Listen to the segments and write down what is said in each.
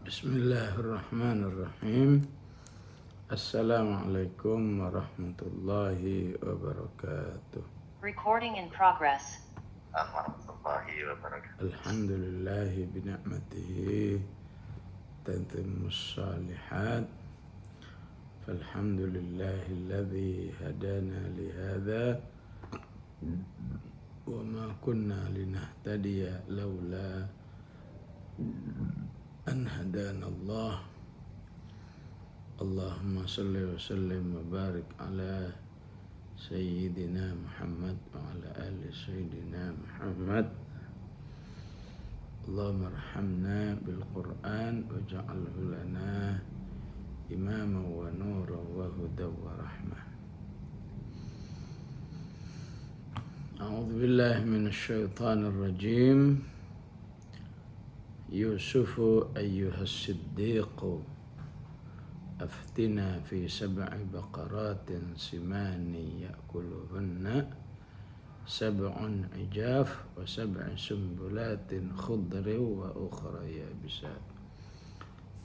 Bismillahirrahmanirrahim. Assalamualaikum warahmatullahi wabarakatuh. Recording in progress. Warahmatullahi wabarakatuh. Alhamdulillahi binicmatihi tatimmus shalihat. Falhamdulillahilladzi hadana lihadza wa ma kunna linahtadiya laula an hadana Allah. Allahumma salli wa sallim wa barik ala Sayyidina Muhammad wa ala ali Sayyidina Muhammad. Allahumma arhamna bil Qur'an wa ja'alhu lana imama wa nura wa huda wa rahmah. A'udzu billahi minasy syaithanir rajim. Yusufu ayyuhas siddiqu aftina fi sab'i baqaratin simani ya'kuluhunna sab'un ijaf wa sab'i sumbulatin khudri wa ukhra yabisat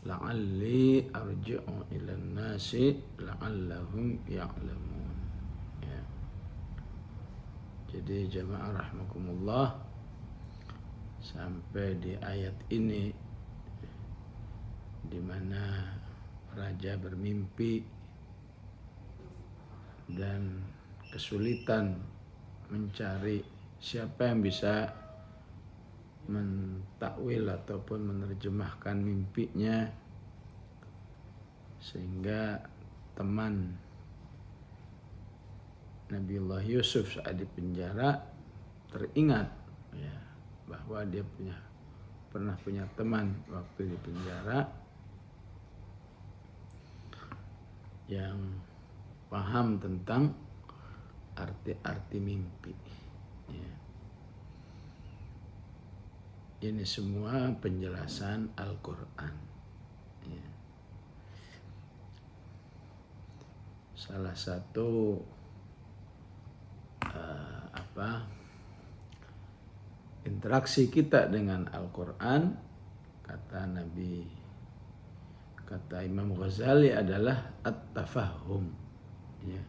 la'alli arji'u ila nasi la'allahum ya'lamun. Ya. Jadi jamaah rahmakumullah, sampai di ayat ini di mana raja bermimpi dan kesulitan mencari siapa yang bisa mentakwil ataupun menerjemahkan mimpinya, sehingga teman Nabiullah Yusuf saat di penjara teringat ya, bahwa dia pernah punya teman waktu di penjara yang paham tentang arti-arti mimpi. Ya. Ini semua penjelasan Al-Quran. Ya. Salah satu interaksi kita dengan Al-Quran, kata Imam Ghazali adalah at-tafahum. Ya.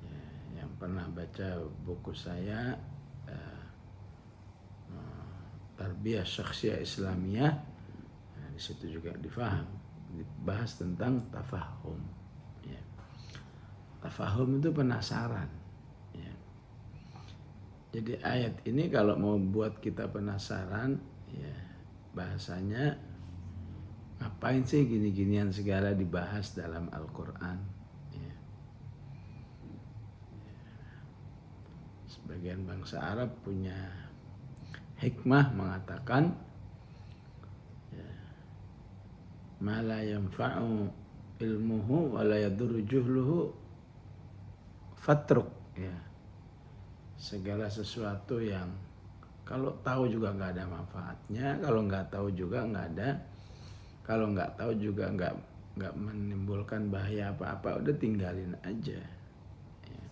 Ya, yang pernah baca buku saya Tarbiyah Syakhsiyah Islamiyah, di situ juga dibahas tentang tafahum. Ya. Tafahum itu penasaran. Ya. Jadi ayat ini kalau mau buat kita penasaran, ya bahasanya ngapain sih gini-ginian segala dibahas dalam Al-Quran. Ya. Sebagian bangsa Arab punya hikmah mengatakan ya, ma la yanfa'u ilmuhu wa la yadurru juhluhu fatruk. Ya. Segala sesuatu yang kalau tahu juga nggak ada manfaatnya, kalau nggak tahu juga nggak ada, kalau nggak tahu juga nggak menimbulkan bahaya apa-apa, udah tinggalin aja. Ya.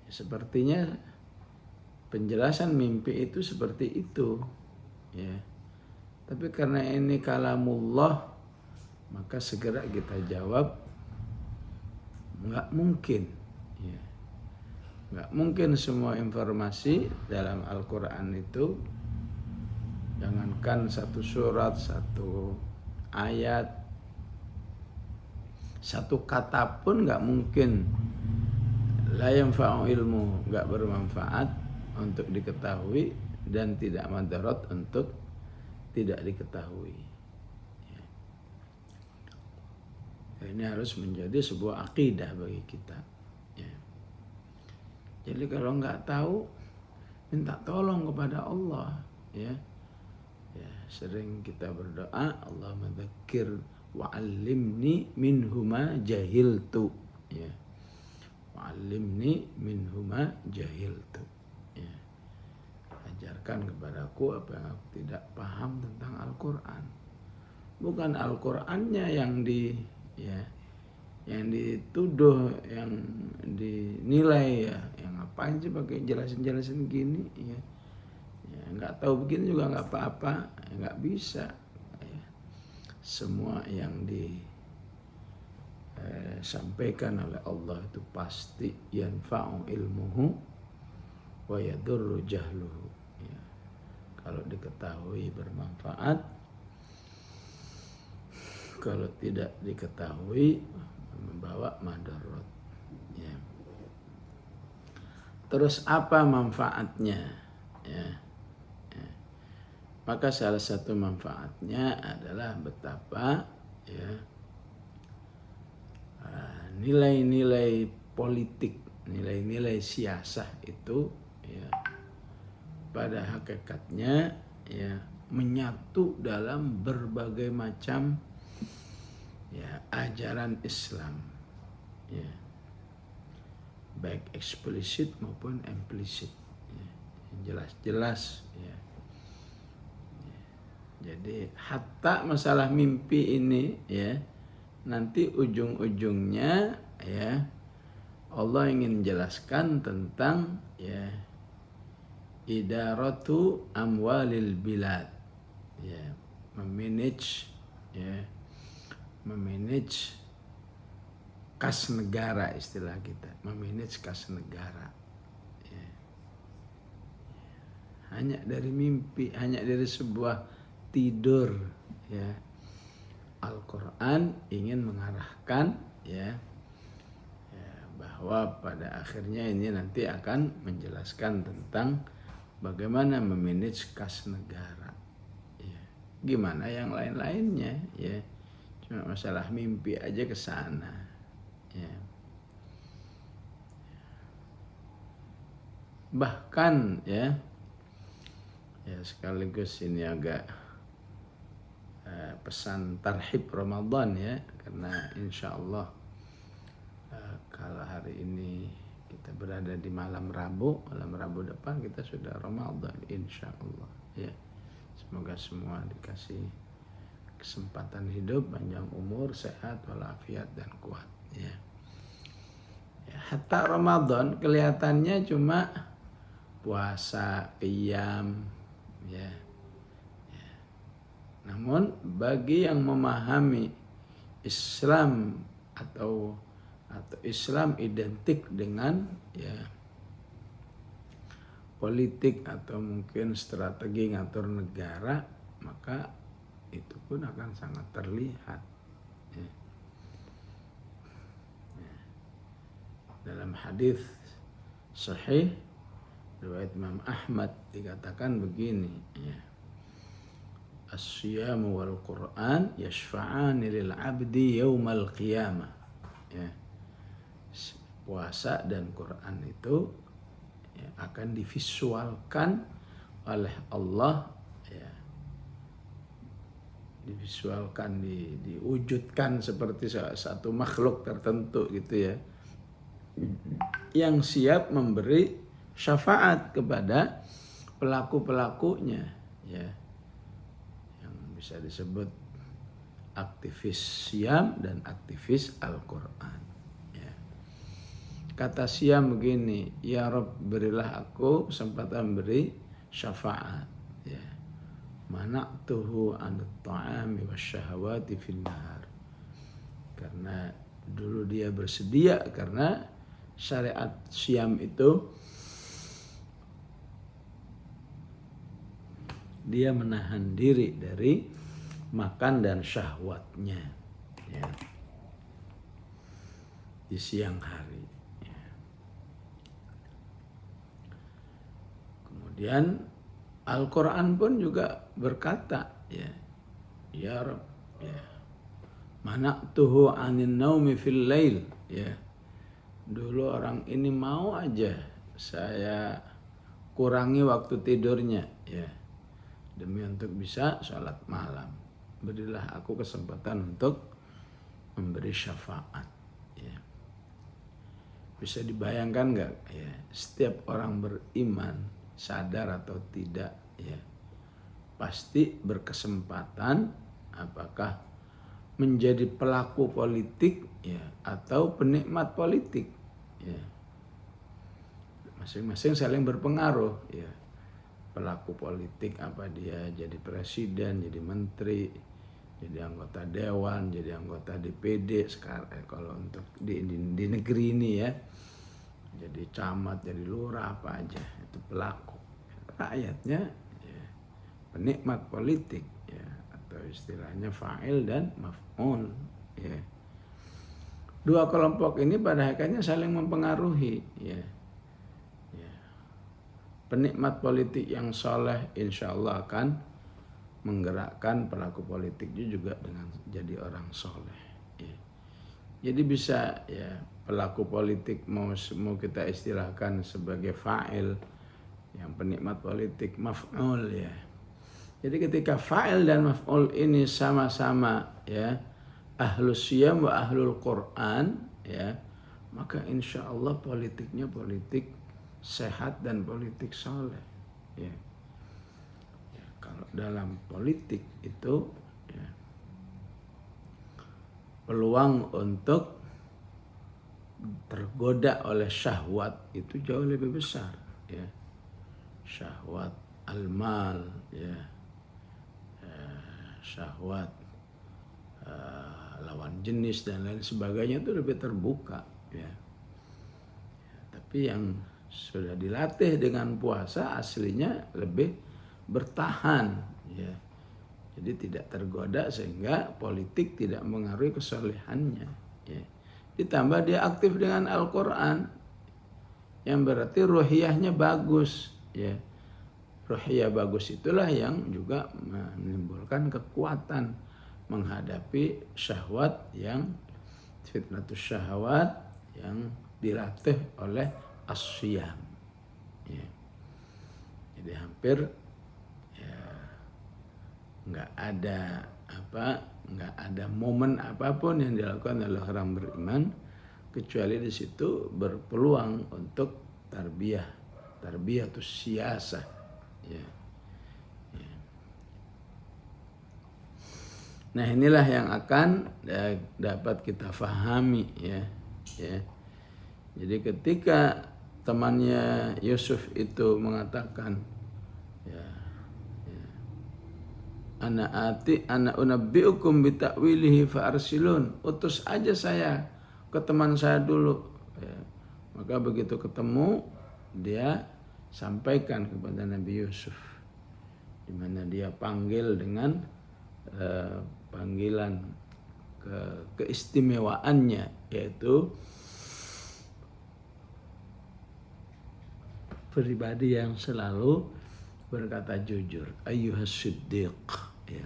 Sepertinya penjelasan mimpi itu seperti itu. Ya. Tapi karena ini kalamullah, maka segera kita jawab nggak mungkin. Ya. Nggak mungkin semua informasi dalam Al-Quran itu, jangankan satu surat, satu ayat, satu kata pun nggak mungkin. La yanfa'u ilmu, nggak bermanfaat untuk diketahui dan tidak madarat untuk tidak diketahui. Ya. Ini harus menjadi sebuah akidah bagi kita. Ya. Jadi kalau nggak tahu, minta tolong kepada Allah. Ya. Ya, sering kita berdoa, Allahumma dzakir wa'allimni minhuma jahiltu. Ya. Wa'allimni minhuma jahiltu. Ya. Ajarkan kepadaku apa yang aku tidak paham tentang Al-Quran. Bukan Al-Qurannya yang dituduh, yang dinilai ya. Yang ngapain sih pakai jelasin gini ya. Ya, nggak tahu begini juga nggak apa-apa, nggak bisa. Ya. Semua yang disampaikan oleh Allah itu pasti yanfa'u ilmuhu wa yadurru jahluhu. Ya. Kalau diketahui bermanfaat, kalau tidak diketahui membawa madarat. Ya. Terus apa manfaatnya? Ya. Ya. Maka salah satu manfaatnya adalah betapa ya nilai-nilai politik, nilai-nilai siasah itu ya pada hakikatnya ya menyatu dalam berbagai macam ya ajaran Islam ya, baik eksplisit maupun implisit ya, yang jelas-jelas ya. Ya. Jadi hatta masalah mimpi ini ya nanti ujung-ujungnya ya Allah ingin menjelaskan tentang ya idaratu amwalil bilad ya, memanage kas negara, istilah kita memanage kas negara ya. Hanya dari mimpi, hanya dari sebuah tidur ya, Al-Quran ingin mengarahkan ya bahwa pada akhirnya ini nanti akan menjelaskan tentang bagaimana memanage kas negara ya. Gimana yang lain-lainnya ya, cuma masalah mimpi aja ke sana ya. Bahkan ya sekaligus ini agak pesan tarhib Ramadan ya, karena insya Allah kalau hari ini kita berada di malam Rabu depan kita sudah Ramadan insya Allah ya. Semoga semua dikasih kesempatan hidup, panjang umur, sehat, walafiat dan kuat ya. Hatta Ramadan kelihatannya cuma puasa, qiyam ya. Namun bagi yang memahami Islam atau Islam identik dengan ya politik atau mungkin strategi ngatur negara, maka itu pun akan sangat terlihat ya. Ya. Dalam hadis sahih riwayat Imam Ahmad dikatakan begini ya, as-siyamu wal Qur'an yashfa'ani lil 'abdi yaumal qiyamah ya. Puasa dan Quran itu ya, akan divisualkan oleh Allah ya. Divisualkan, diwujudkan seperti satu makhluk tertentu gitu ya, yang siap memberi syafaat kepada pelaku-pelakunya ya, bisa disebut aktivis Syam dan aktivis Al-Quran ya. Kata Syam begini, ya Rabb berilah aku kesempatan beri syafaat ya, mana'tuhu anut ta'ami wasyahawati finnahar, karena dulu dia bersedia, karena syariat Syam itu dia menahan diri dari makan dan syahwatnya ya, di siang hari ya. Kemudian Al-Quran pun juga berkata ya, ya Rabb ya, mana'tuhu anin naumi fil lail ya, dulu orang ini mau aja saya kurangi waktu tidurnya ya, demi untuk bisa sholat malam, berilah aku kesempatan untuk memberi syafaat ya. Bisa dibayangkan nggak ya, setiap orang beriman sadar atau tidak ya, pasti berkesempatan apakah menjadi pelaku politik ya atau penikmat politik ya, masing-masing saling berpengaruh ya. pelaku politik, apa dia jadi presiden, jadi menteri, jadi anggota dewan, jadi anggota DPD sekarang kalau untuk di negeri ini ya, jadi camat, jadi lurah, apa aja itu pelaku. Rakyatnya ya, penikmat politik ya, atau istilahnya fa'il dan maf'ul ya. Dua kelompok ini pada hakikatnya saling mempengaruhi ya. Penikmat politik yang soleh insya Allah akan menggerakkan pelaku politiknya juga dengan jadi orang soleh ya. Jadi bisa ya, pelaku politik mau kita istilahkan sebagai fa'il, yang penikmat politik maf'ul ya. Jadi ketika fa'il dan maf'ul ini sama-sama ya, ahlus siyam wa ahlul Quran ya, maka insya Allah politiknya politik sehat dan politik soleh ya. Ya, kalau dalam politik itu ya, peluang untuk tergoda oleh syahwat itu jauh lebih besar ya. Syahwat al-mal ya, syahwat lawan jenis dan lain sebagainya itu lebih terbuka ya. Tapi yang sudah dilatih dengan puasa aslinya lebih bertahan ya. Jadi tidak tergoda sehingga politik tidak mengaruhi kesolehannya ya. Ditambah dia aktif dengan Al-Quran yang berarti ruhiyahnya bagus ya. Ruhiyah bagus itulah yang juga menimbulkan kekuatan menghadapi syahwat yang fitnatus syahwat yang dilatih oleh as-siyam ya. Jadi hampir ya, nggak ada momen apapun yang dilakukan oleh orang beriman kecuali di situ berpeluang untuk tarbiyatus siyasah ya. Ya. Nah inilah yang akan dapat kita fahami ya. Jadi ketika temannya Yusuf itu mengatakan ya, ana unabbiukum bita'wilihi fa'arsilun, utus aja saya ke teman saya dulu ya. Maka begitu ketemu dia sampaikan kepada Nabi Yusuf, di mana dia panggil dengan panggilan keistimewaannya, yaitu pribadi yang selalu berkata jujur, ayyuhas siddiq ya.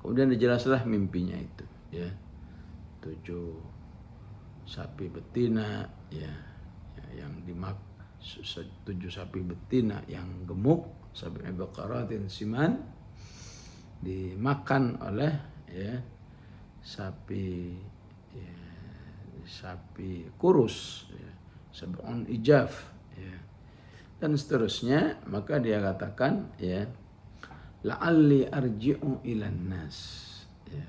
Kemudian dijelaslah mimpinya itu ya, 7 sapi betina ya, yang 7 sapi betina yang gemuk, sapi baqaratin siman, dimakan oleh ya sapi kurus ya, sab'un ijaf ya, dan seterusnya. Maka dia katakan ya, la'alli arji'u ilan nas ya.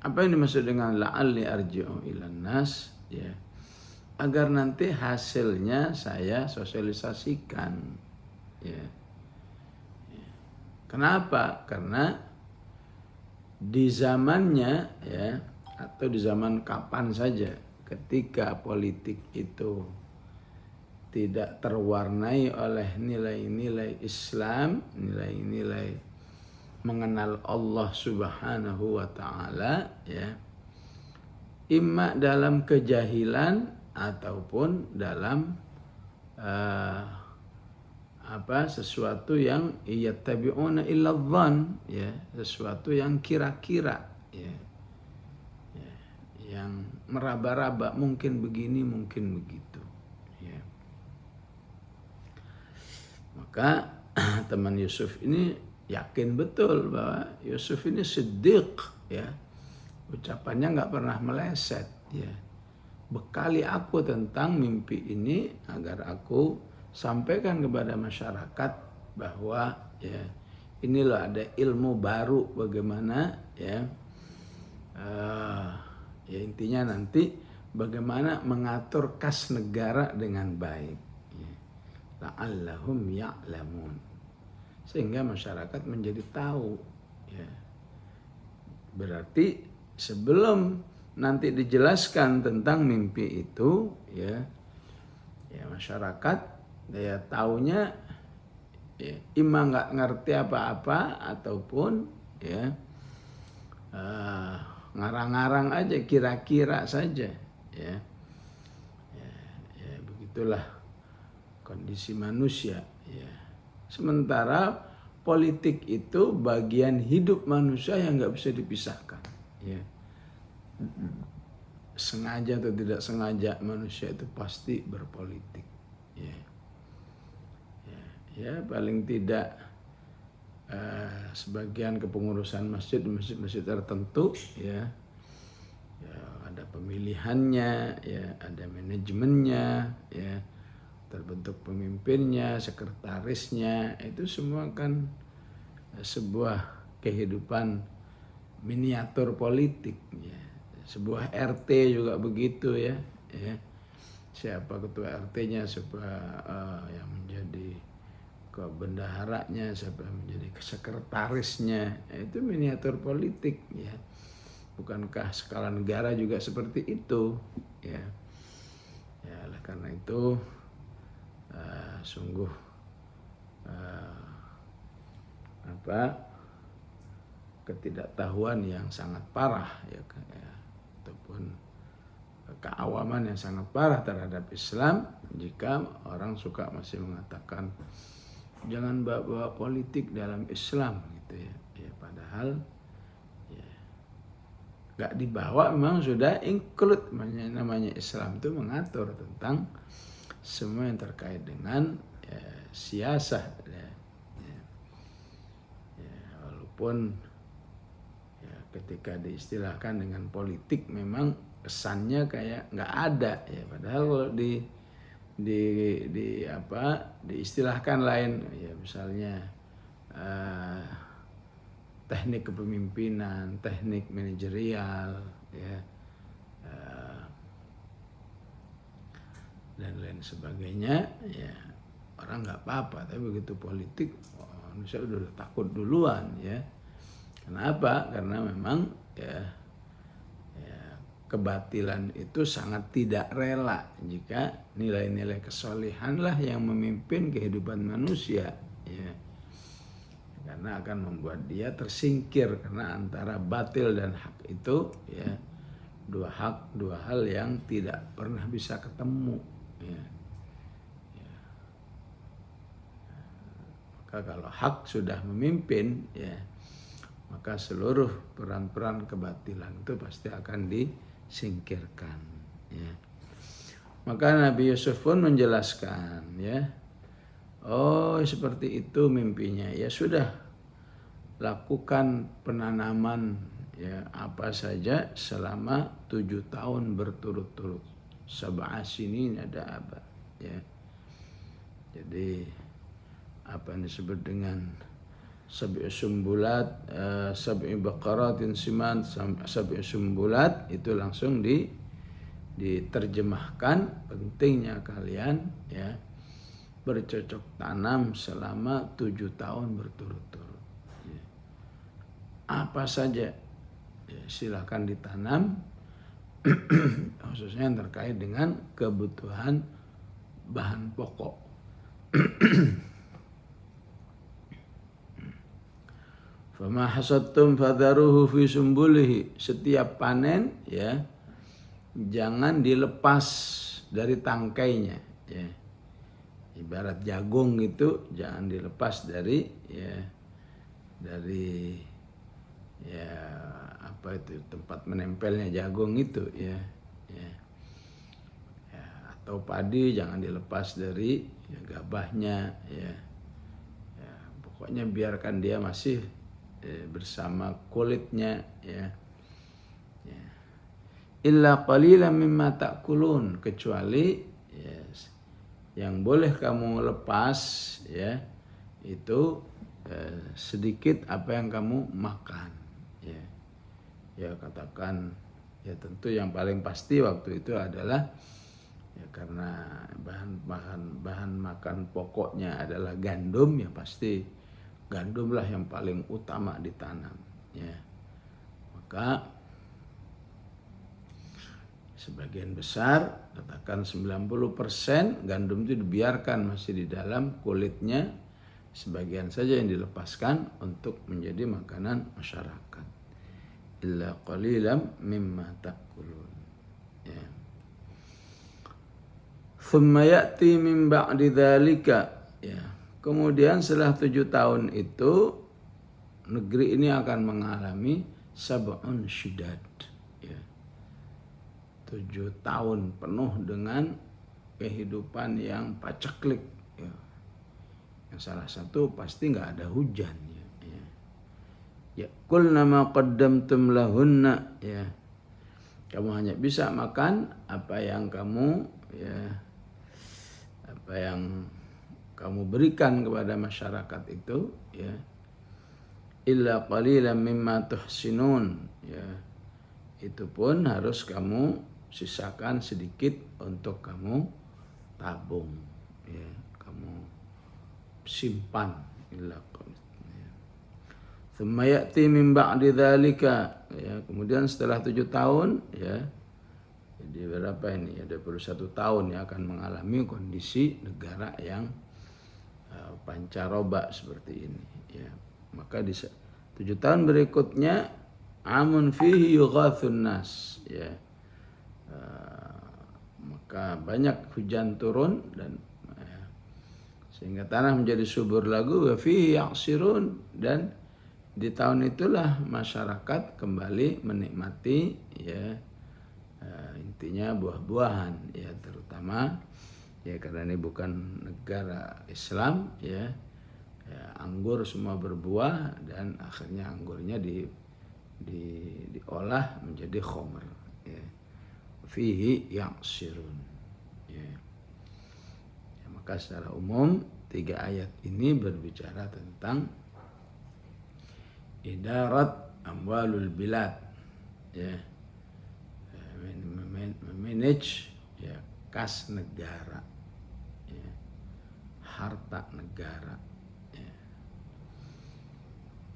Apa yang dimaksud dengan la'alli arji'u ilan nas ya? Agar nanti hasilnya saya sosialisasikan ya. Kenapa? Karena di zamannya ya, atau di zaman kapan saja, ketika politik itu tidak terwarnai oleh nilai-nilai Islam, nilai-nilai mengenal Allah Subhanahu wa Ta'ala ya, imma dalam kejahilan ataupun dalam sesuatu yang yattabi'una illa dhann ya, sesuatu yang kira-kira ya, yang meraba-raba, mungkin begini mungkin begitu ya. Maka teman Yusuf ini yakin betul bahwa Yusuf ini siddiq ya, ucapannya nggak pernah meleset ya. Bekali aku tentang mimpi ini agar aku sampaikan kepada masyarakat bahwa ya, ini loh ada ilmu baru bagaimana ya, ya intinya nanti bagaimana mengatur kas negara dengan baik ya. la'allahum ya'lamun, sehingga masyarakat menjadi tahu, ya. Berarti sebelum nanti dijelaskan tentang mimpi itu, ya masyarakat daya taunya ya, ima nggak ngerti apa-apa ataupun ya ngarang-ngarang aja, kira-kira saja, ya begitulah kondisi manusia, ya. Sementara politik itu bagian hidup manusia yang nggak bisa dipisahkan, ya. Sengaja atau tidak sengaja manusia itu pasti berpolitik, ya paling tidak sebagian kepengurusan masjid tertentu, ya ada pemilihannya, ya ada manajemennya, ya terbentuk pemimpinnya, sekretarisnya, itu semua kan sebuah kehidupan miniatur politik, ya. Sebuah RT juga begitu, ya. Siapa ketua RT-nya, siapa yang menjadi kebendaharanya, siapa yang menjadi sekretarisnya, itu miniatur politik, ya. Bukankah skala negara juga seperti itu, ya. Oleh karena itu sungguh ketidaktahuan yang sangat parah, ya, ataupun keawaman yang sangat parah terhadap Islam jika orang suka masih mengatakan jangan bawa politik dalam Islam, gitu, ya padahal ya nggak dibawa, memang sudah include, namanya Islam itu mengatur tentang semua yang terkait dengan siasah, walaupun ketika diistilahkan dengan politik memang kesannya kayak nggak ada, ya padahal kalau diistilahkan lain, ya misalnya teknik kepemimpinan, teknik manajerial, ya dan lain sebagainya, ya orang nggak apa-apa. Tapi begitu politik, manusia udah takut duluan, ya. Kenapa? Karena memang ya kebatilan itu sangat tidak rela jika nilai-nilai kesolehanlah yang memimpin kehidupan manusia, ya. Karena akan membuat dia tersingkir, karena antara batil dan hak itu, ya dua hal yang tidak pernah bisa ketemu, ya. Maka kalau hak sudah memimpin, ya maka seluruh peran-peran kebatilan itu pasti akan disingkirkan, ya. Maka Nabi Yusuf pun menjelaskan, ya, oh seperti itu mimpinya, ya sudah, lakukan penanaman, ya apa saja selama 7 tahun berturut-turut, sab'a sinin ada apa, ya. Jadi apa yang disebut dengan sab'i sumbulat, sab'i baqaratin siman, sab'i sumbulat, itu langsung diterjemahkan pentingnya kalian, ya bercocok tanam selama 7 tahun berturut-turut, ya. Apa saja, ya, silakan ditanam khususnya yang terkait dengan kebutuhan bahan pokok. Fama hasadtum fadharuhu fi sumbulihi, setiap panen, ya jangan dilepas dari tangkainya, ya. Ibarat jagung itu jangan dilepas dari apa itu tempat menempelnya jagung itu, ya. Atau padi jangan dilepas dari gabahnya, ya. Pokoknya biarkan dia masih bersama kulitnya, ya. Illa qalilan mimma ta'kulun, kecuali yang boleh kamu lepas, ya itu sedikit apa yang kamu makan, ya. Ya katakan, ya tentu yang paling pasti waktu itu adalah Ya, karena bahan makan pokoknya adalah gandum, ya pasti gandumlah yang paling utama ditanam. Ya. Maka sebagian besar, katakan 90% gandum itu dibiarkan masih di dalam kulitnya, sebagian saja yang dilepaskan untuk menjadi makanan masyarakat. Illa qalilam mimma ta'kulun. Ya. Thumma ya'ti min ba'di dzalika, ya. Kemudian setelah 7 tahun itu negeri ini akan mengalami sab'un syidad, ya. 7 tahun penuh dengan kehidupan yang paceklik, ya. Yang salah satu pasti nggak ada hujan, ya. Ya kul nama qaddamtum lahunna, ya. Kamu hanya bisa makan apa yang kamu, ya, apa yang kamu berikan kepada masyarakat itu, ya. Illa qalilan mimma tuhsinun, ya. Itu pun harus kamu sisakan sedikit untuk kamu tabung, ya, kamu simpan. Illa thumma ya'ti min ba'di dzalika, ya, kemudian setelah 7 tahun, ya. Jadi berapa ini? Ya, 21 tahun ya akan mengalami kondisi negara yang pancaroba seperti ini, ya. Maka di 7 tahun berikutnya amun fihi yughathun nas, ya. Maka banyak hujan turun dan sehingga tanah menjadi subur lagi, wa fihi ya'sirun, dan di tahun itulah masyarakat kembali menikmati, ya, intinya buah-buahan, ya, terutama, ya, karena ini bukan negara Islam, ya, anggur semua berbuah dan akhirnya anggurnya diolah menjadi khomer, ya. Fihi ya'sirun, ya. Ya, maka secara umum 3 ayat ini berbicara tentang idarat amwalul bilad, ya, memanage, ya, kas negara, ya, harta negara, ya.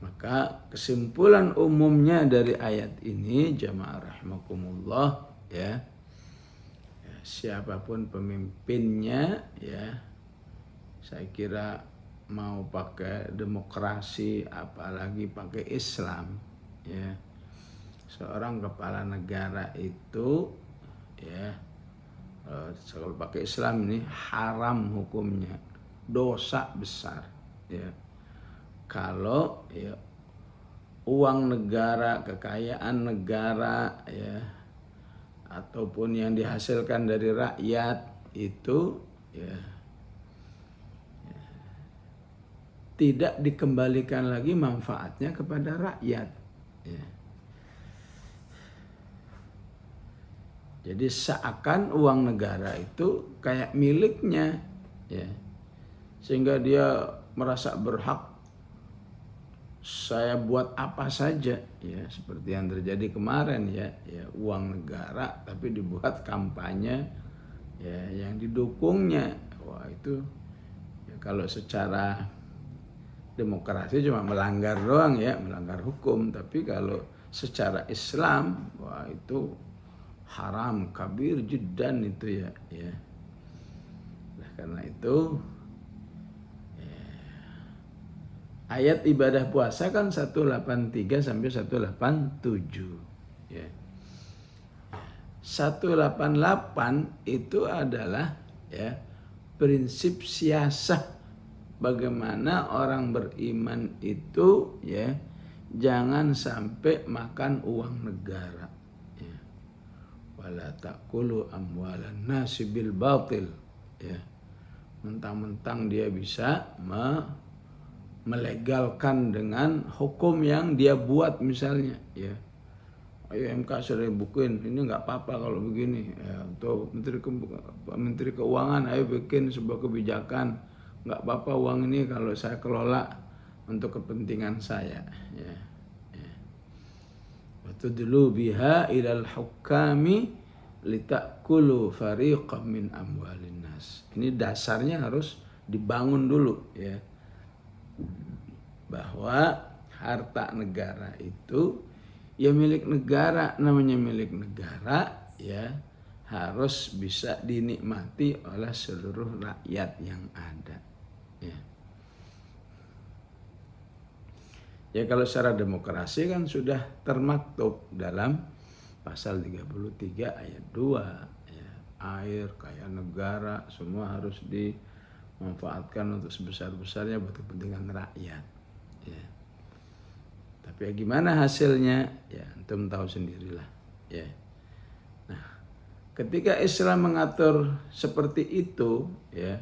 Maka kesimpulan umumnya dari ayat ini, jamaah rahimakumullah, ya, siapapun pemimpinnya, ya, saya kira mau pakai demokrasi apalagi pakai Islam, ya, seorang kepala negara itu, ya, kalau pakai Islam ini haram hukumnya, dosa besar, ya, kalau, ya, uang negara, kekayaan negara, ya, ataupun yang dihasilkan dari rakyat itu, ya, tidak dikembalikan lagi manfaatnya kepada rakyat, ya. Jadi seakan uang negara itu kayak miliknya, ya, sehingga dia merasa berhak, saya buat apa saja, ya, seperti yang terjadi kemarin, ya, uang negara tapi dibuat kampanye, ya, yang didukungnya. Wah, itu, ya, kalau secara demokrasi cuma melanggar doang, ya, melanggar hukum, tapi kalau secara Islam, wah, itu haram kabir jiddan itu, ya, ya. Nah, karena itu, ya, ayat ibadah puasa kan 183 sampai 187, ya. 188 itu adalah, ya, prinsip siasah bagaimana orang beriman itu, ya, jangan sampai makan uang negara, ya. Wala ta'kulu amwalan nasi bil batil, ya. Mentang-mentang dia bisa melegalkan dengan hukum yang dia buat, misalnya, ya. Ayo MK sudah bukuin, ini nggak apa-apa kalau begini, ya. Untuk Menteri Keuangan, ayo bikin sebuah kebijakan, nggak apa-apa uang ini kalau saya kelola untuk kepentingan saya, ya. Wa tudlu biha ilal hukami litakulu fariqam min amwalin nas. Ini dasarnya harus dibangun dulu ya. Bahwa harta negara itu ya milik negara, namanya milik negara ya harus bisa dinikmati oleh seluruh rakyat yang ada ya. Ya kalau secara demokrasi kan sudah termaktub dalam pasal 33 ayat 2 ya, air kaya negara semua harus dimanfaatkan untuk sebesar-besarnya buat kepentingan rakyat ya. Tapi ya gimana hasilnya ya antum tahu sendirilah ya. Nah, ketika Islam mengatur seperti itu ya,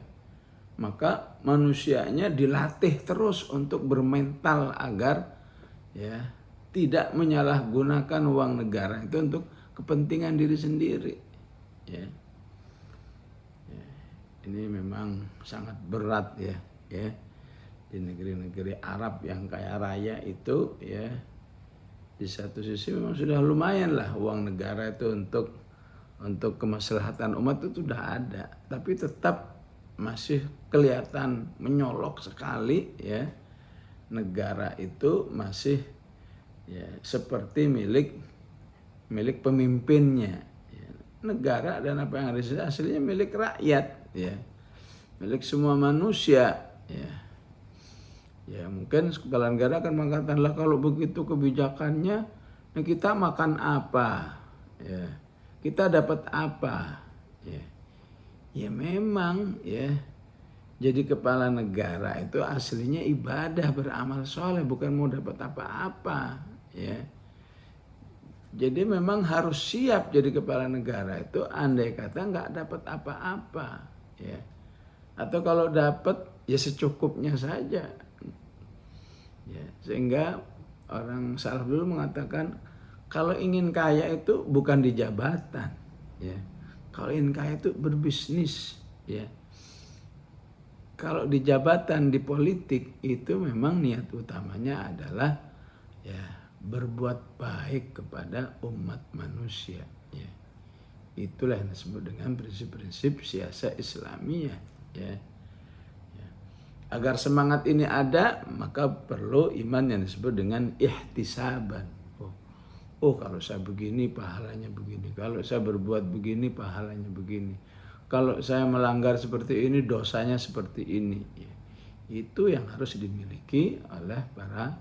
maka manusianya dilatih terus untuk bermental agar ya tidak menyalahgunakan uang negara itu untuk kepentingan diri sendiri ya. Ini memang sangat berat ya di negeri-negeri Arab yang kaya raya itu ya, di satu sisi memang sudah lumayan lah uang negara itu untuk kemaslahatan umat itu sudah ada, tapi tetap masih kelihatan menyolok sekali ya, negara itu masih ya seperti milik pemimpinnya ya. Negara dan apa yang ada di sini aslinya milik rakyat ya, milik semua manusia ya. Ya mungkin kepala negara akan mengatakan lah kalau begitu kebijakannya, nah kita makan apa ya, kita dapat apa ya. Ya memang ya, jadi kepala negara itu aslinya ibadah beramal soleh, bukan mau dapat apa-apa ya. Jadi memang harus siap jadi kepala negara itu andai kata nggak dapat apa-apa ya, atau kalau dapat ya secukupnya saja ya. Sehingga orang salaf dulu mengatakan kalau ingin kaya itu bukan di jabatan ya, kalau ingin kaya itu berbisnis ya. Kalau di jabatan, di politik itu memang niat utamanya adalah ya berbuat baik kepada umat manusia ya. Itulah yang disebut dengan prinsip-prinsip siasat Islamiyah ya. Agar semangat ini ada, maka perlu iman yang disebut dengan ihtisaban. Oh kalau saya begini pahalanya begini, kalau saya berbuat begini pahalanya begini, kalau saya melanggar seperti ini dosanya seperti ini ya. Itu yang harus dimiliki oleh para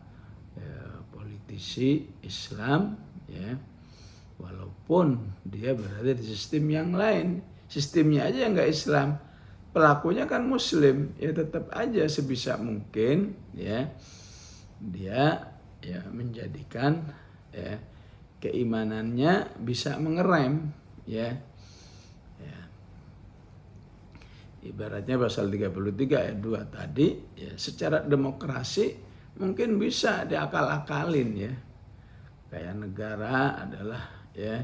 politisi Islam ya, walaupun dia berada di sistem yang lain, sistemnya aja yang nggak Islam, pelakunya kan Muslim ya, tetap aja sebisa mungkin ya dia ya menjadikan ya keimanannya bisa mengerem ya. Ibaratnya pasal 33 ayat 2 tadi ya, secara demokrasi mungkin bisa diakal-akalin ya. Kayak negara adalah ya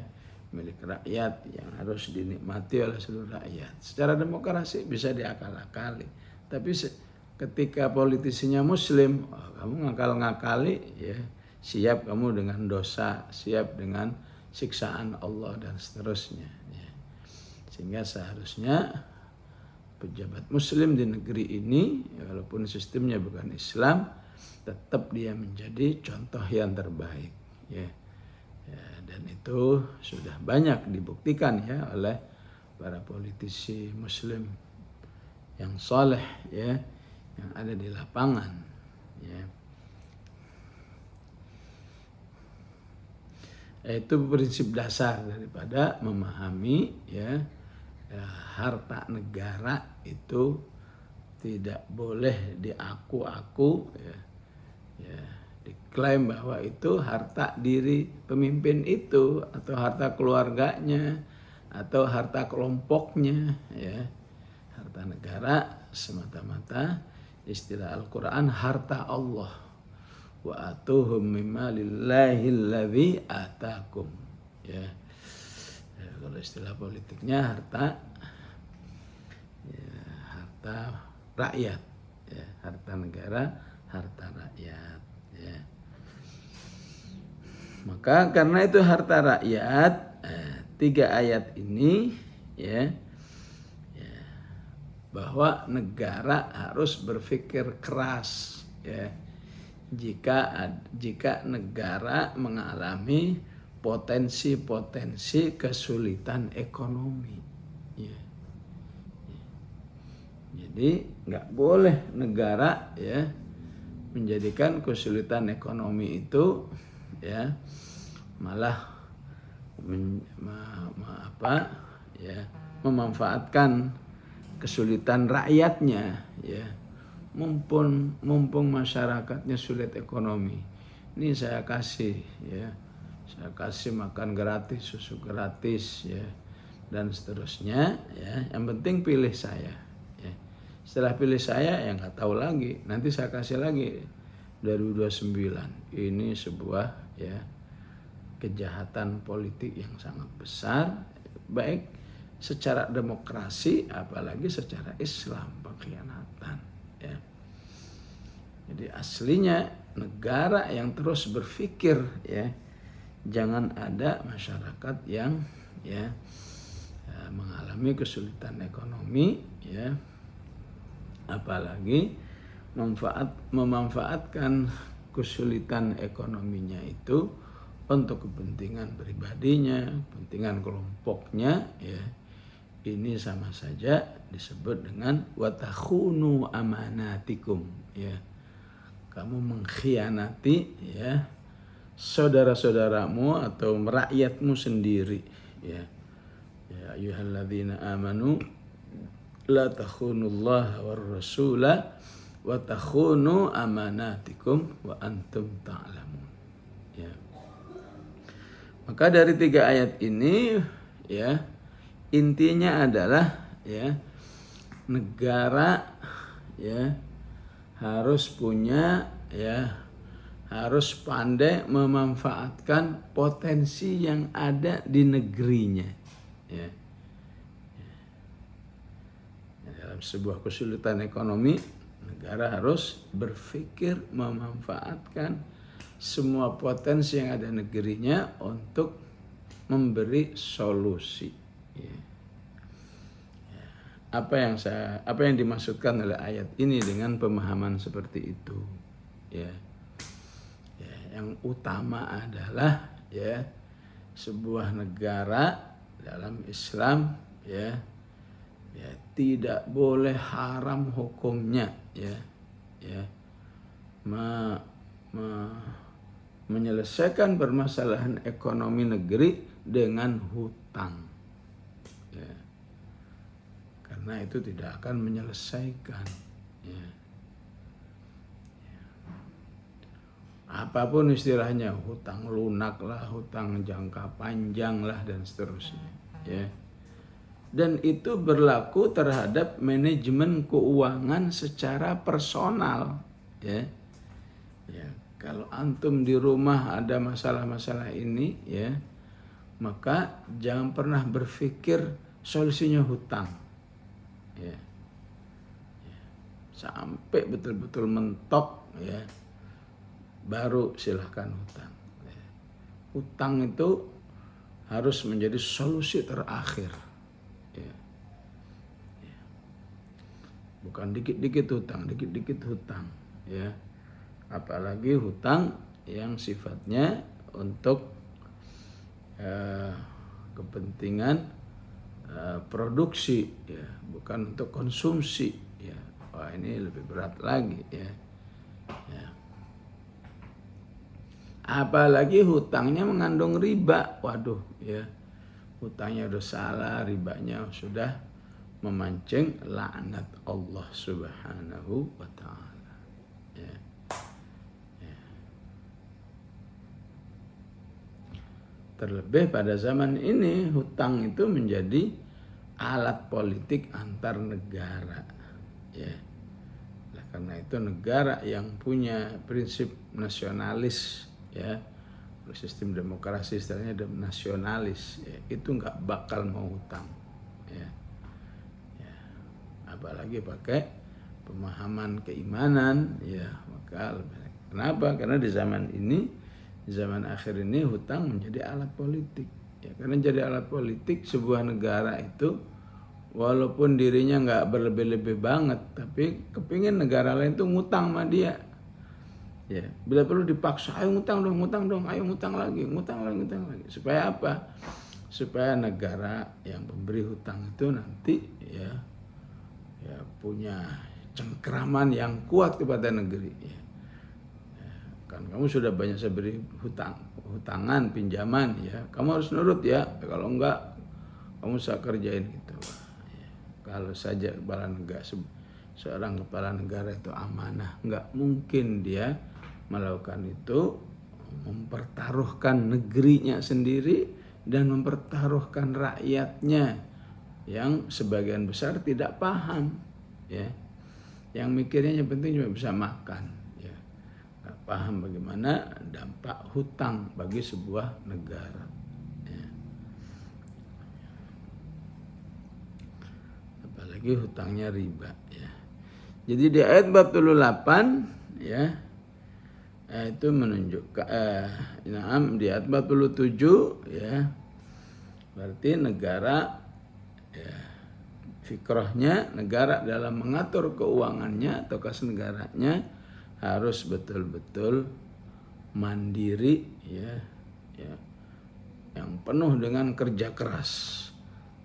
milik rakyat yang harus dinikmati oleh seluruh rakyat. Secara demokrasi bisa diakal-akali. Tapi ketika politisinya Muslim, kamu ngakal-ngakali ya, siap kamu dengan dosa, siap dengan siksaan Allah dan seterusnya ya. Sehingga seharusnya pejabat Muslim di negeri ini walaupun sistemnya bukan Islam, tetap dia menjadi contoh yang terbaik ya. Dan itu sudah banyak dibuktikan ya oleh para politisi Muslim yang saleh ya, yang ada di lapangan ya. Itu prinsip dasar daripada memahami ya, harta negara itu tidak boleh diaku-aku ya, diklaim bahwa itu harta diri pemimpin itu atau harta keluarganya atau harta kelompoknya ya. Harta negara semata-mata istilah Al-Quran harta Allah, wa atuhum mimma lillahi alladzi atakum ya. Kalau istilah politiknya harta rakyat ya, harta negara, harta rakyat ya. Maka karena itu harta rakyat 3 ayat ini ya, bahwa negara harus berpikir keras ya jika negara mengalami potensi kesulitan ekonomi ya. Jadi nggak boleh negara ya menjadikan kesulitan ekonomi itu ya malah memanfaatkan kesulitan rakyatnya ya. Mumpung masyarakatnya sulit ekonomi, ini saya kasih makan gratis, susu gratis ya, dan seterusnya ya. Yang penting pilih saya ya. Setelah pilih saya ya nggak tahu lagi, nanti saya kasih lagi 2029. Ini sebuah ya kejahatan politik yang sangat besar, baik secara demokrasi apalagi secara Islam, pengkhianatan ya. Jadi aslinya negara yang terus berpikir ya, jangan ada masyarakat yang ya mengalami kesulitan ekonomi ya, apalagi memanfaatkan kesulitan ekonominya itu untuk kepentingan pribadinya, kepentingan kelompoknya ya. Ini sama saja disebut dengan watakhunu amanatikum ya. Kamu mengkhianati ya saudara-saudaramu atau rakyatmu sendiri ya. Ya ayyuhalladzina amanu la takhunullaha war rasula wa takhunu amanatikum wa antum ta'lamun ya. Maka dari 3 ayat ini ya, intinya adalah ya negara ya harus pandai memanfaatkan potensi yang ada di negerinya ya. Dalam sebuah kesulitan ekonomi, negara harus berpikir memanfaatkan semua potensi yang ada negerinya untuk memberi solusi ya. Apa yang dimaksudkan oleh ayat ini dengan pemahaman seperti itu ya. Yang utama adalah ya sebuah negara dalam Islam ya tidak boleh haram hukumnya ya menyelesaikan permasalahan ekonomi negeri dengan hutang ya. Karena itu tidak akan menyelesaikan ya. Apapun istilahnya, hutang lunak lah, hutang jangka panjang lah, dan seterusnya ya. Dan itu berlaku terhadap manajemen keuangan secara personal ya. Kalau antum di rumah ada masalah-masalah ini ya, maka jangan pernah berpikir solusinya hutang ya. Sampai betul-betul mentok ya, baru silahkan hutang ya. Hutang itu harus menjadi solusi terakhir ya. Bukan dikit-dikit hutang ya. Apalagi hutang yang sifatnya untuk kepentingan produksi ya, bukan untuk konsumsi ya. Wah, ini lebih berat lagi ya. Apalagi hutangnya mengandung riba, waduh ya, hutangnya udah salah, ribanya sudah memancing laknat Allah Subhanahu wa ta'ala ya. Terlebih pada zaman ini hutang itu menjadi alat politik antar negara ya. Karena itu negara yang punya prinsip nasionalis ya, sistem demokrasi istilahnya nasionalis ya, itu nggak bakal mau hutang ya. Apalagi pakai pemahaman keimanan ya, maka kenapa? Karena di zaman akhir ini hutang menjadi alat politik Ya, karena jadi alat politik sebuah negara itu walaupun dirinya nggak berlebih-lebih banget, tapi kepingin negara lain tuh ngutang sama dia. Ya, bila perlu dipaksa, ayo ngutang dong, ayo ngutang lagi. Supaya apa? Supaya negara yang memberi hutang itu nanti ya punya cengkraman yang kuat kepada negeri. Ya. Kan kamu sudah banyak saya beri hutangan, pinjaman, ya kamu harus nurut ya. Kalau enggak, kamu saya kerjain gitu. Ya. Kalau saja seorang kepala negara itu amanah, enggak mungkin dia melakukan itu, mempertaruhkan negerinya sendiri dan mempertaruhkan rakyatnya yang sebagian besar tidak paham, ya. Yang mikirnya yang penting cuma bisa makan, ya. Nggak paham bagaimana dampak hutang bagi sebuah negara, ya. Apalagi hutangnya riba, ya. Jadi di ayat 48, ya, itu menunjukkan di ayat 47, ya, berarti negara, ya, fikrahnya negara dalam mengatur keuangannya atau kas negaranya harus betul-betul mandiri, ya, yang penuh dengan kerja keras.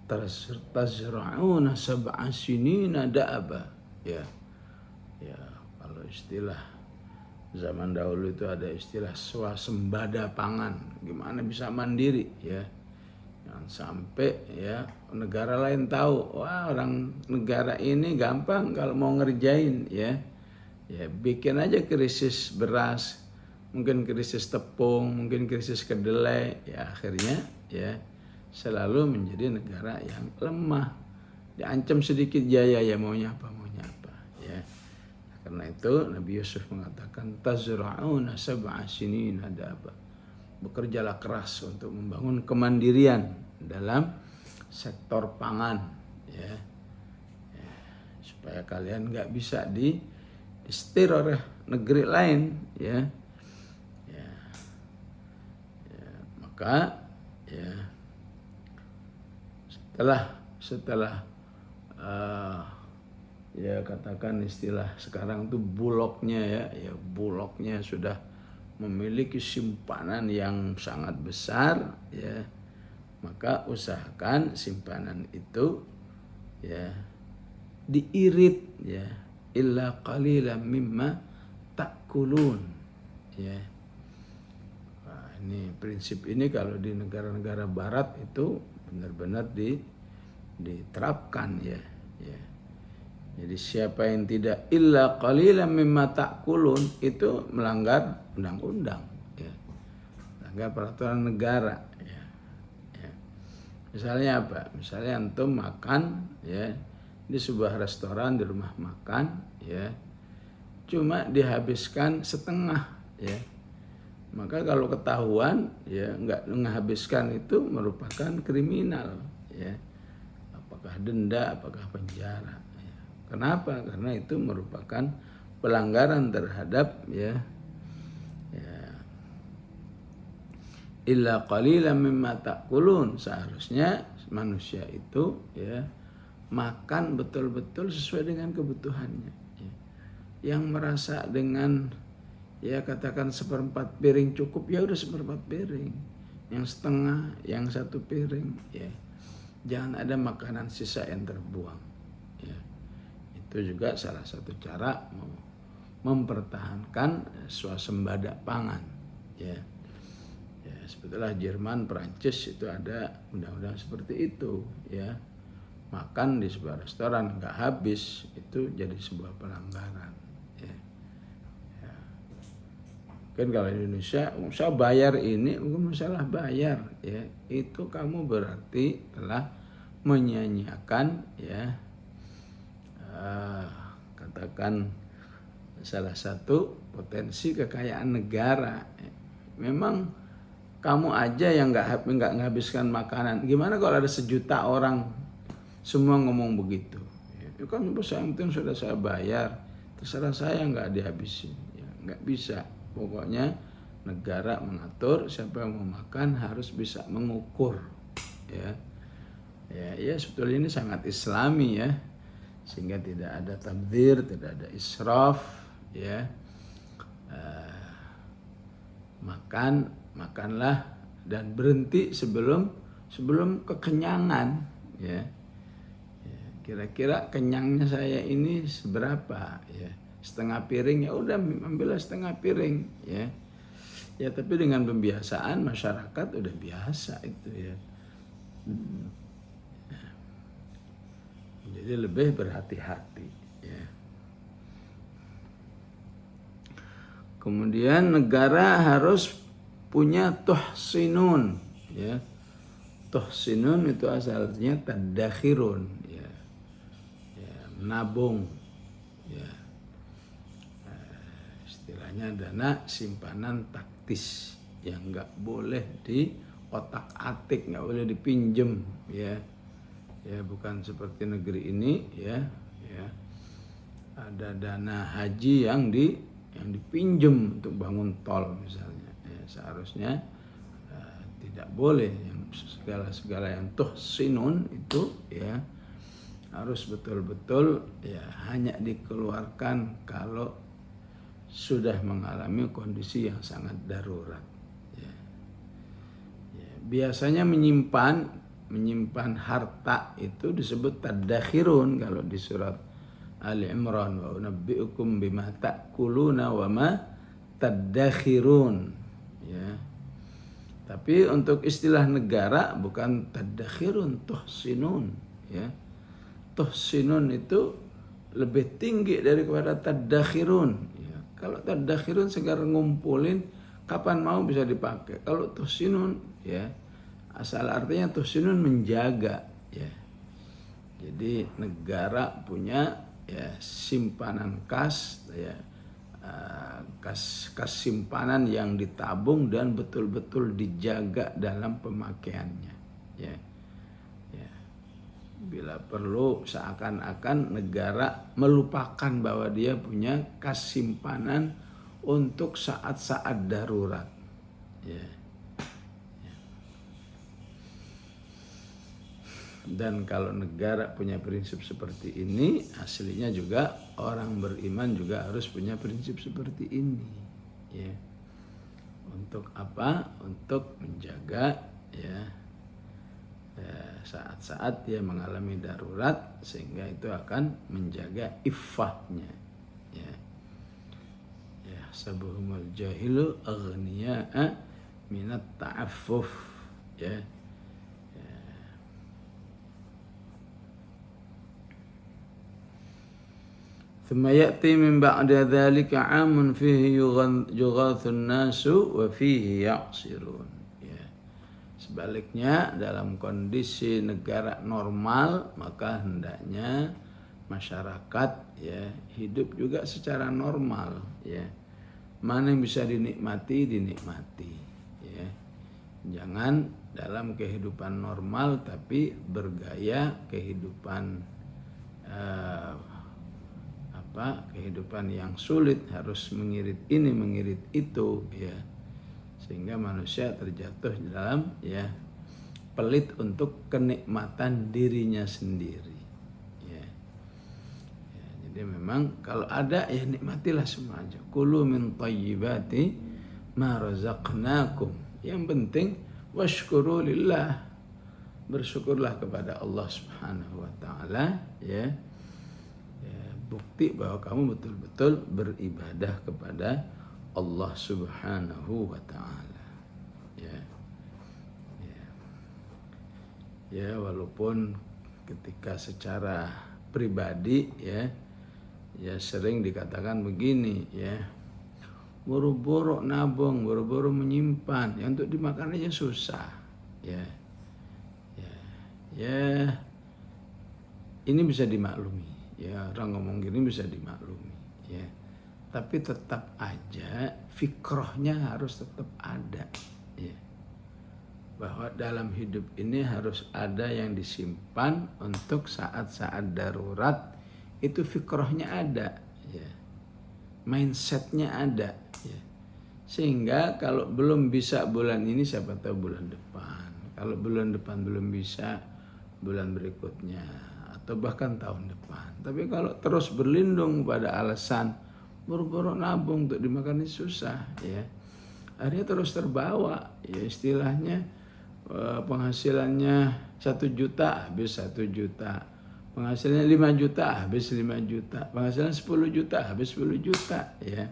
Tazra'una sab'a sinina da'aba, ya. Ya, kalau istilah zaman dahulu itu ada istilah swasembada pangan. Gimana bisa mandiri, ya. Jangan sampai ya negara lain tahu, wah orang negara ini gampang kalau mau ngerjain, ya. Ya bikin aja krisis beras, mungkin krisis tepung, mungkin krisis kedelai, ya akhirnya ya selalu menjadi negara yang lemah. Diancam sedikit jaya, ya maunya apa, ya. Karena itu Nabi Yusuf mengatakan tazra'una sab'a sinina da'aba. Bekerjalah keras untuk membangun kemandirian dalam sektor pangan, ya. Supaya kalian nggak bisa disetir oleh negeri lain, ya. Maka ya setelah ya katakan istilah sekarang itu bulognya, ya bulognya sudah memiliki simpanan yang sangat besar, ya, maka usahakan simpanan itu ya diirit, ya, illa qalilan mimma ta'kulun, ya. Nah, ini prinsip ini kalau di negara-negara barat itu benar-benar diterapkan, ya. Jadi siapa yang tidak illa qalilan mimma ta'kulun itu melanggar undang-undang, ya. Melanggar peraturan negara, ya. Misalnya apa? Misalnya antum makan, ya, di sebuah restoran, di rumah makan, ya, cuma dihabiskan setengah, ya. Maka kalau ketahuan, ya, nggak menghabiskan itu merupakan kriminal, ya. Apakah denda, apakah penjara. Kenapa? Karena itu merupakan pelanggaran terhadap ya illa qalilan mimma ta'kulun. Seharusnya manusia itu ya makan betul-betul sesuai dengan kebutuhannya, ya. Yang merasa dengan ya katakan 1/4 piring cukup, ya udah 1/4 piring. Yang setengah, yang 1 piring, ya. Jangan ada makanan sisa yang terbuang, ya. Itu juga salah satu cara mempertahankan swasembada pangan, ya. Ya, sebetulnya Jerman, Perancis itu ada undang-undang seperti itu, ya. Makan di sebuah restoran nggak habis itu jadi sebuah pelanggaran, ya. Kan kalau di Indonesia saya bayar ini bukan masalah bayar, ya. Itu kamu berarti telah menyanyiakan, ya, katakan salah satu potensi kekayaan negara. Memang kamu aja yang nggak menghabiskan makanan. Gimana kalau ada 1 juta orang semua ngomong begitu? Ya kan yang penting sudah saya bayar, terserah saya nggak dihabisin. Ya, nggak bisa. Pokoknya negara mengatur siapa yang mau makan harus bisa mengukur, ya. Ya sebetulnya ini sangat Islami ya, sehingga tidak ada tabdzir, tidak ada israf, ya. Makanlah dan berhenti sebelum kekenyangan, ya. Kira-kira kenyangnya saya ini seberapa, ya. Setengah piring, ya udah ambillah setengah piring, ya. Ya tapi dengan pembiasaan masyarakat udah biasa itu, ya. Jadi lebih berhati-hati, ya. Kemudian negara harus punya tuhsinun, ya. Tuhsinun itu asalnya tadakhirun, ya. Menabung, ya. Istilahnya dana simpanan taktis yang nggak boleh di otak-atik, nggak boleh dipinjem, ya. Ya bukan seperti negeri ini, ya. Ada dana haji yang dipinjem untuk bangun tol misalnya, ya. Seharusnya tidak boleh, yang segala yang tuhsinun itu, ya, harus betul-betul, ya, hanya dikeluarkan kalau sudah mengalami kondisi yang sangat darurat, ya. Biasanya menyimpan harta itu disebut tadakhirun kalau di surat Ali Imran, wa unabbiukum bima ta'kuluna wa ma tadakhirun, ya. Tapi untuk istilah negara bukan tadakhirun, tuhsinun, ya. Tuhsinun itu lebih tinggi daripada tadakhirun, ya. Kalau tadakhirun sekedar ngumpulin kapan mau bisa dipakai. Kalau tuhsinun, ya, asal artinya tuhsinun menjaga, ya. Jadi negara punya, ya, simpanan kas, ya, kas simpanan yang ditabung dan betul-betul dijaga dalam pemakaiannya, ya. Bila perlu seakan-akan negara melupakan bahwa dia punya kas simpanan untuk saat-saat darurat, ya. Dan kalau negara punya prinsip seperti ini, aslinya juga orang beriman juga harus punya prinsip seperti ini, ya. Untuk apa? Untuk menjaga, ya, saat-saat dia mengalami darurat, sehingga itu akan menjaga iffahnya, ya. Ya, sabuhumul jahilu aghniya'a minat ta'affuf, ya. ثم يأتي من بعد ذلك عام فيه يغاث الناس وفيه يعصرون. Ya. Sebaliknya dalam kondisi negara normal maka hendaknya masyarakat, ya, hidup juga secara normal, ya. Mana yang bisa dinikmati, ya. Jangan dalam kehidupan normal tapi bergaya kehidupan kehidupan yang sulit, harus mengirit ini mengirit itu, ya, sehingga manusia terjatuh dalam, ya, pelit untuk kenikmatan dirinya sendiri, ya. Jadi memang kalau ada, ya, nikmatilah semua aja. Kulu min thayyibati ma razaqnakum. Yang penting washkuru lillah, bersyukurlah kepada Allah Subhanahu wa taala, ya. Bukti bahwa kamu betul-betul beribadah kepada Allah Subhanahu wa taala, ya. Ya, walaupun ketika secara pribadi, ya sering dikatakan begini, ya, buru-buru nabung, buru-buru menyimpan, ya, untuk dimakan aja susah, ya. Ini bisa dimaklumi. Ya, orang ngomong gini bisa dimaklumi, ya. Tapi tetap aja fikrohnya harus tetap ada, ya. Bahwa dalam hidup ini harus ada yang disimpan untuk saat-saat darurat. Itu fikrohnya ada, ya. Mindsetnya ada, ya. Sehingga kalau belum bisa bulan ini, siapa tahu bulan depan. Kalau bulan depan belum bisa, bulan berikutnya atau bahkan tahun depan. Tapi kalau terus berlindung pada alasan buru-buru nabung untuk dimakan ini susah, ya. Akhirnya terus terbawa, ya istilahnya penghasilannya 1 juta habis 1 juta. Penghasilannya 5 juta habis 5 juta. Penghasilan 10 juta habis 10 juta, ya.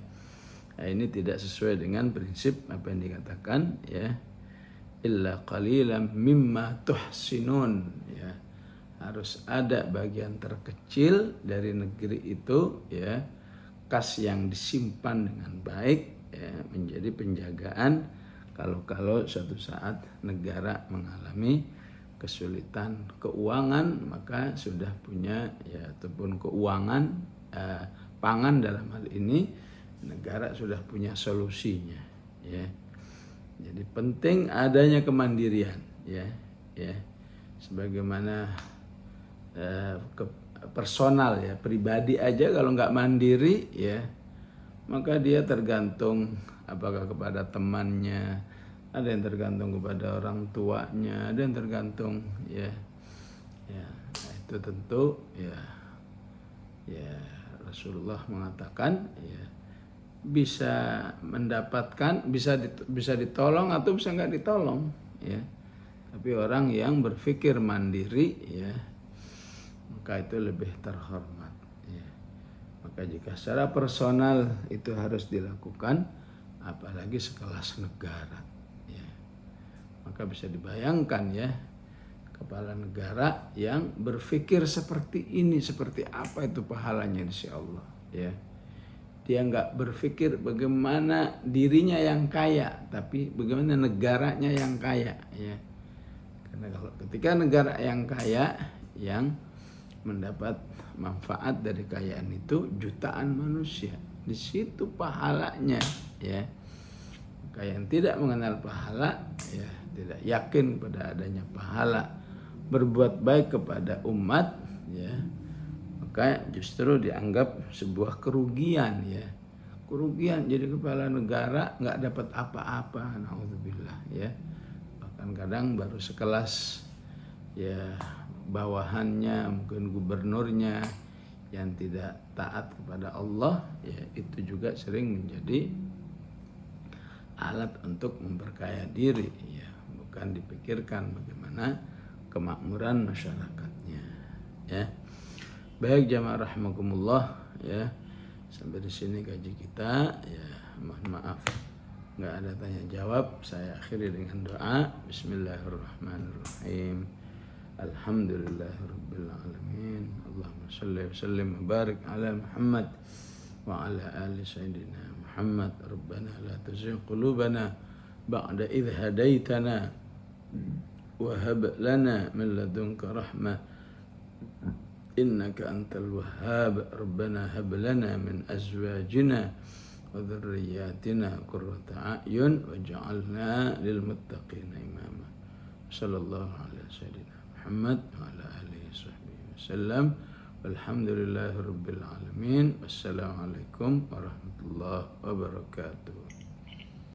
Nah, ini tidak sesuai dengan prinsip apa yang dikatakan, ya, illa qalilan mimma tuhsinun, ya. Harus ada bagian terkecil dari negeri itu, ya, kas yang disimpan dengan baik, ya, menjadi penjagaan kalau suatu saat negara mengalami kesulitan keuangan, maka sudah punya, ya, ataupun keuangan pangan dalam hal ini negara sudah punya solusinya, ya. Jadi penting adanya kemandirian, ya, sebagaimana personal, ya, pribadi aja kalau nggak mandiri, ya, maka dia tergantung apakah kepada temannya, ada yang tergantung kepada orang tuanya, ada yang tergantung, ya, nah, itu tentu, ya, Rasulullah mengatakan, ya, bisa mendapatkan, bisa ditolong atau bisa nggak ditolong, ya. Tapi orang yang berpikir mandiri, ya, maka itu lebih terhormat, ya. Maka jika secara personal itu harus dilakukan, apalagi sekelas negara, ya. Maka bisa dibayangkan, ya, kepala negara yang berpikir seperti ini, seperti apa itu pahalanya insya Allah, ya. Dia nggak berpikir bagaimana dirinya yang kaya, tapi bagaimana negaranya yang kaya, ya. Karena kalau ketika negara yang kaya yang mendapat manfaat dari kekayaan itu jutaan manusia, di situ pahalanya, ya. Maka yang tidak mengenal pahala, ya, tidak yakin pada adanya pahala berbuat baik kepada umat, ya, maka justru dianggap sebuah kerugian, ya. Kerugian jadi kepala negara nggak dapat apa-apa, naudzubillah, ya. Bahkan kadang baru sekelas, ya, bawahannya, mungkin gubernurnya yang tidak taat kepada Allah, ya, itu juga sering menjadi alat untuk memperkaya diri, ya. Bukan dipikirkan bagaimana kemakmuran masyarakatnya, ya. Baik jamaah rahimakumullah, ya, sampai di sini kaji kita, ya. Mohon maaf nggak ada tanya jawab. Saya akhiri dengan doa. Bismillahirrahmanirrahim. Alhamdulillahirabbil alamin. Allahumma shalli wa sallim wa barik ala Muhammad wa ala ali sayyidina Muhammad. Rabbana la tuzigh qulubana ba'da idh hadaitana wa hab lana min ladunka rahmah إنك أنت الوهاب ربنا هب لنا من أزواجنا وذرياتنا قرة أعين واجعلنا للمتقين إماما صلى الله على سيدنا محمد وعلى آله وصحبه وسلم والحمد لله رب العالمين والسلام عليكم ورحمة الله وبركاته.